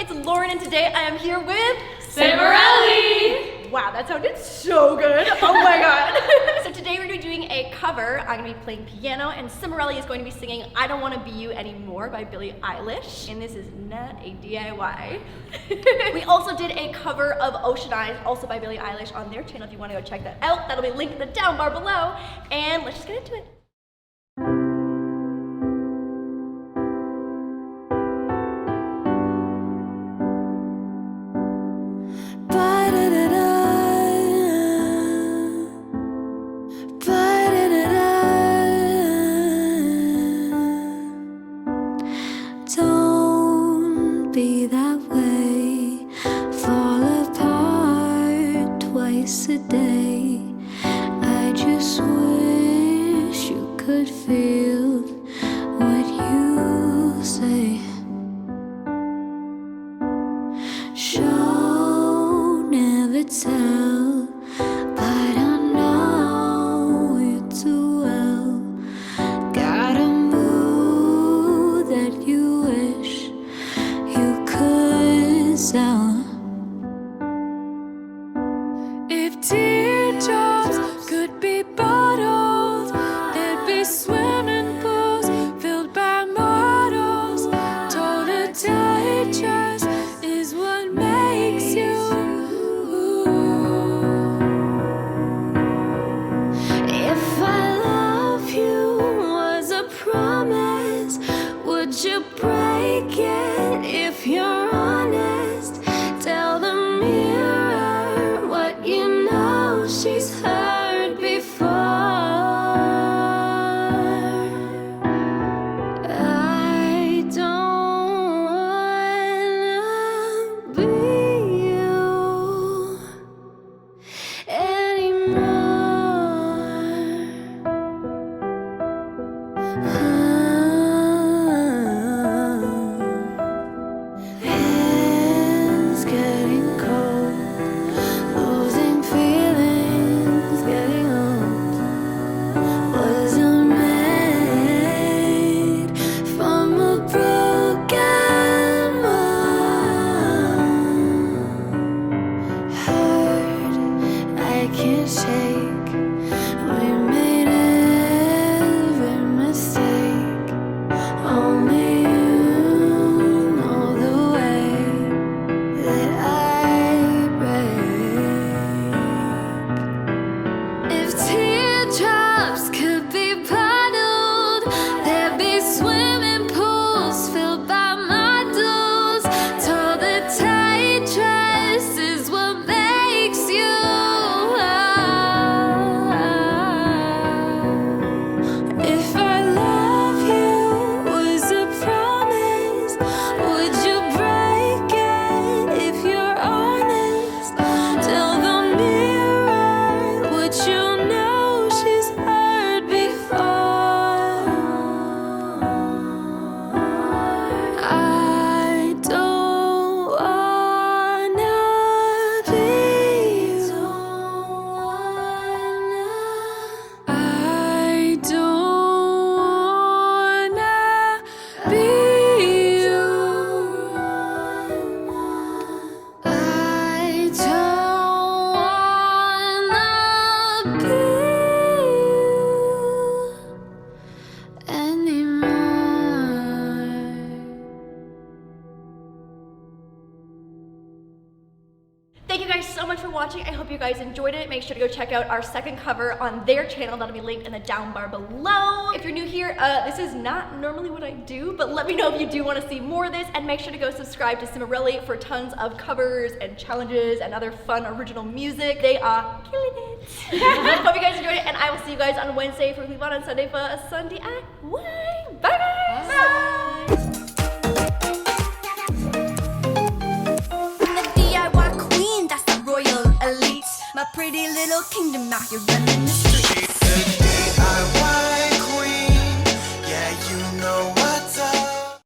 It's Lauren and today I am here with Cimorelli! Wow, that sounded so good. Oh my god. So today we're going to be doing a cover. I'm going to be playing piano and Cimorelli is going to be singing I Don't Want to Be You Anymore by Billie Eilish. And this is not a DIY. We also did a cover of Ocean Eyes, also by Billie Eilish, on their channel if you want to go check that out. That'll be linked in the down bar below. And let's just get into it. Don't be that way, fall apart twice a day. I just wish you could feel what you say. Show, never tell, but I know you too well. Got a mood that you wish you could sell. If teardrops could be bottled, there'd be swimming pools filled by models. Told her digest is what makes you. If I love you was a promise, would you break it if you're honest? Tell the mirror what you know she's heard before. I don't wanna be you anymore. Hands getting cold, losing feelings, getting old. Wasn't made from a broken one. Hurt, I can't shake. We made every mistake. Only you know the way that I break. If teardrops could be bottled, there'd be swimming pools filled by models. Told the tight dress is what makes you. If I love you was a promise, would you break it if you're honest? Tell the mirror what you know she's heard before. I don't wanna be you. I don't wanna be you. I don't wanna be you anymore. Thank you guys so much for watching. I hope you guys enjoyed it. Make sure to go check out our second cover on their channel. That'll be linked in the down bar below. If you're new here, this is not normally what I do, but let me know if you do want to see more of this, and make sure to go subscribe to Cimorelli for tons of covers and challenges and other fun original music. They are killing it. Hope you guys enjoyed it, and I will see you guys on Wednesday for Cleveland, on Sunday for a Sunday at Bye guys. Bye. I'm the DIY queen, that's the royal elite. My pretty little kingdom out here running